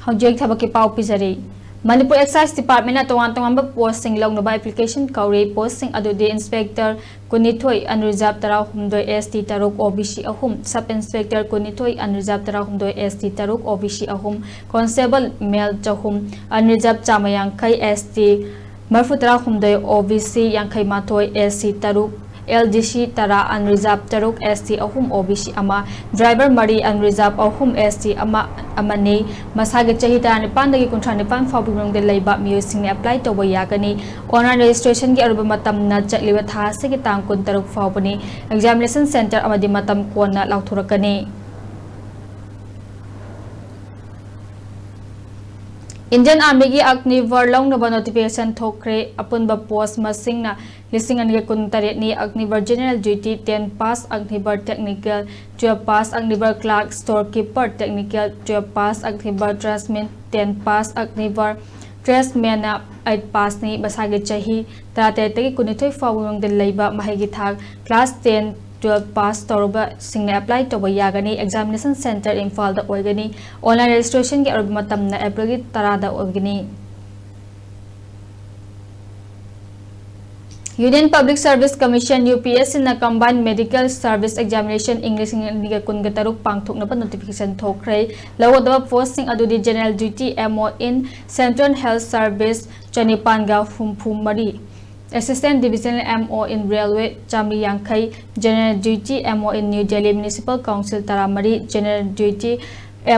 Hojek Thabak Ki Pao Pizari Manipur Excise Department at Tongan posting long no application Kauri posting Adudi Inspector Kunitoi Unreserved Tarahumdo ST Taruk OBC Ahum Sub Inspector Kunitoi Unreserved Tarahumdo ST Taruk OBC Ahum Constable Mel Jahum Unreserved Chamayang Kai ST Marfutra Humdo OBC Yankai Matoi ST Taruk LDC Tara Unreserved Taruk ST Ahum OBC Ama Driver Mari Unreserved Ahum ST Ama Amane Masage Chahita and Pandagi Kuntanipan Fabung de Laba Musing apply to Boyagani Honor registration Gerbamatam Naja Livatha Sekitam Kuntaruk Fabuni Examination Center Amadimatam Kwana Lauturakani Indian Army gi Agniveer long na notification thokre apunba post masingna listing an kuntaret ni Agniveer General Duty 10 pass Agniveer Technical 12 pass Agniveer Clerk Storekeeper Technical 12 pass Agniveer Tradesman 10 pass Agniveer Tradesman 8 pass ni basage chahi tate tegi kunithoi fawung de leiba mahigi thak class 10 12 pass Toruba Sing apply to Yagani Examination Center in Falda Organi online registration get Matam na April Tarada Organi Union Public Service Commission UPS in a combined medical service examination English Niga Kungataruk Pangtuk na notification Tokre Lawa posting Adudi General Duty MO in Central Health Service Chanipanga Fumpumari Assistant Divisional MO in Railway Chamri Yankai General Duty MO in New Delhi Municipal Council Taramari General Duty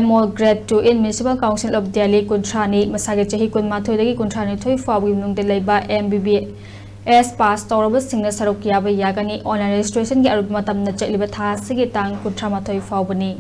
MO Grade 2 in Municipal Council of Delhi Kuntrani Masage Chahi Kunmathodagi Kuntrani Thoi Fawim de Leba MBBS pass Toraba Singna Sarukiaba Yagani online registration Gi Arumatam na Chalibatha Sigitang Kuntramathoi Fawbani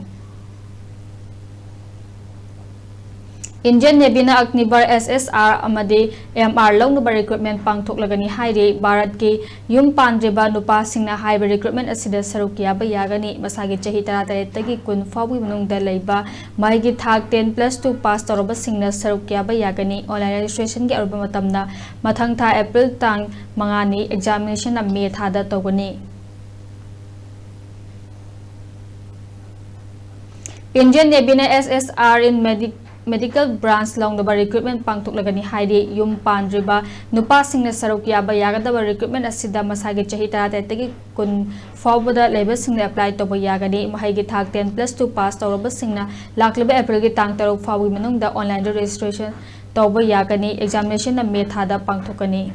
Indian Navy na Agniveer SSR amadi MR long nuba recruitment pangthok lagani haire Bharat ki yum pandreba nupa singna haiba recruitment asida sarukiya ba yagani masagi chahi taratare tagi kun fawi manung da leiba maigi thak 10+2 pass toroba singna sarukiya ba yagani online registration gi arba matamna mathang tha April tang mangani examination na May tha da togani Indian Navy na SSR in Medical branch long the recruitment pangtuk lagani haide yum pandriba nupa singna sarukiya ba yagadaba recruitment asida masage chahita tegi kun fawbada labor singna apply to ba yagani mahigi thak 10+2 pass tawba singna lakleba April gi tang taruk fawi manung da online registration to ba yagani examination na May thada pangthukani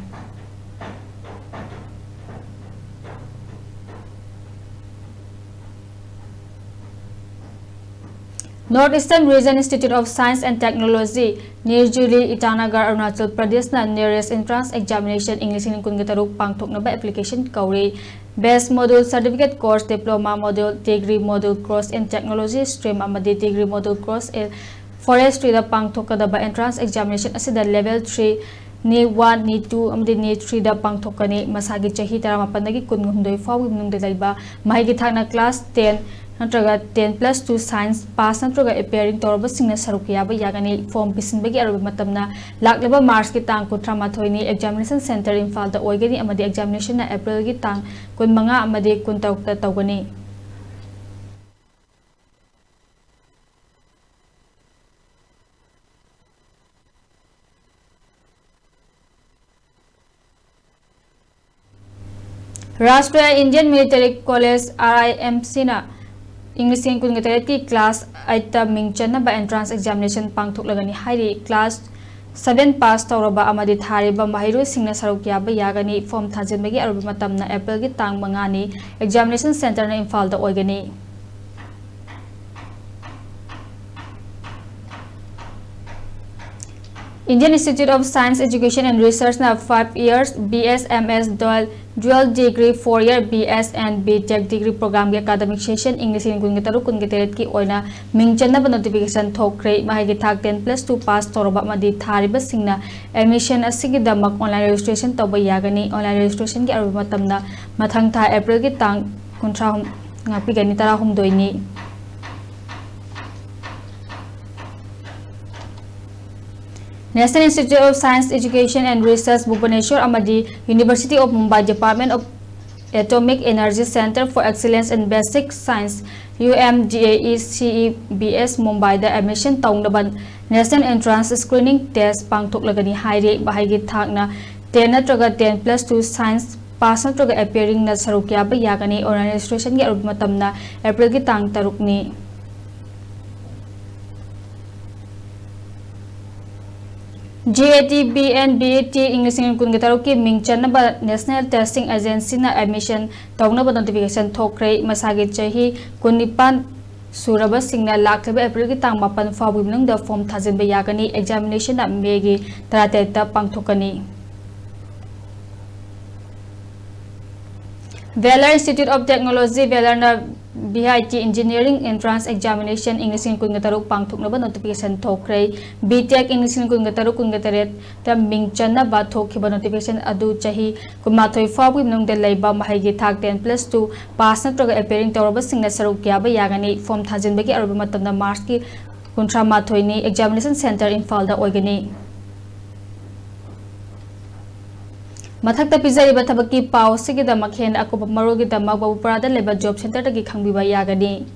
Northeastern Region Institute of Science and Technology, Nirjuli, Itanagar, Arunachal Pradesh na nearest entrance examination English in Kungataruk Pangthok na ba application Kauri, Best Module Certificate Course Diploma Module Degree Module Course in Technology Stream Amadi Degree Module Course in Forestry da Pangthok kada ba entrance examination asida level 3 ni 1 ni 2 amadi ni 3 da pangthokani masagi chahi taramapanagi kunhumdoi fawi nung de laiba mahigi thakna class 10 Natraga 10+2 science pass natraga appearing torba singna sarukiya ba yagani form pisinbagi arba matamna lakleba March ki tang kutramathoi ni examination center Imphal da oigani amadi examination na April ki tang kun manga amadi kun taukta tawgani Rashtriya Indian Military College RIMC na English in Kungatarek ki class 8 ta mingchan ba entrance examination pangthok lagani hairi class 7 pass tawraba amadi thariba mahiru singna sarukya ba yagani form thajinbagi arba matamna April gi tang mangani examination center na Imphal da oigani Indian Institute of Science Education and Research na 5 years BSMS dual degree 4-year BS and BTech degree program ge academic session English in Kungataruk Kungateret ki oina mingchanna ba notification thokre mahigi thak 10+2 pass toroba madi thariba singna admission asigi damak online registration toba yagani online registration ki arba matamna mathang tha April ki tang kuntra ngapi gani tara humdoini National Institute of Science Education and Research Bhubaneswar amadi University of Mumbai Department of Atomic Energy Center for Excellence in Basic Science UMGAE CEBS Mumbai da admission tongnaban National Entrance Screening Test pangthoklagani haire bahagi thakna 10 natraga 10+2 Science pass natraga appearing na sarukya ba yagani or registration gi arub matamna April gi tang tarukni GATB and BAT English kun gitaruki mingchan ba National Testing Agency na admission tongna ba notification thokre masagi chahi kunipan suraba singna lakhaba April gi tang 8 fawi nung da form thajin ba yagani examination na megi 38 ta pangthokani Valor Institute of Technology Valor na BIT Engineering Entrance Examination English kun gataruk pangthokna ba notification thokre BTech English kun gataruk kun gataret ta mingchan na ba thokhiba notification adu chahi kumathoi fawi nung de leiba mahai thak 10+2 pass na troga appearing tawraba singna saruk kya ba yagani form thajin ba ki aruba matamna March ki 13 ni examination center Imphal da oigani Mathakta pizariba Thabak Ki Pao sigida makhen akoba marogi damak babu parada leba job center tagi khangbiba yagani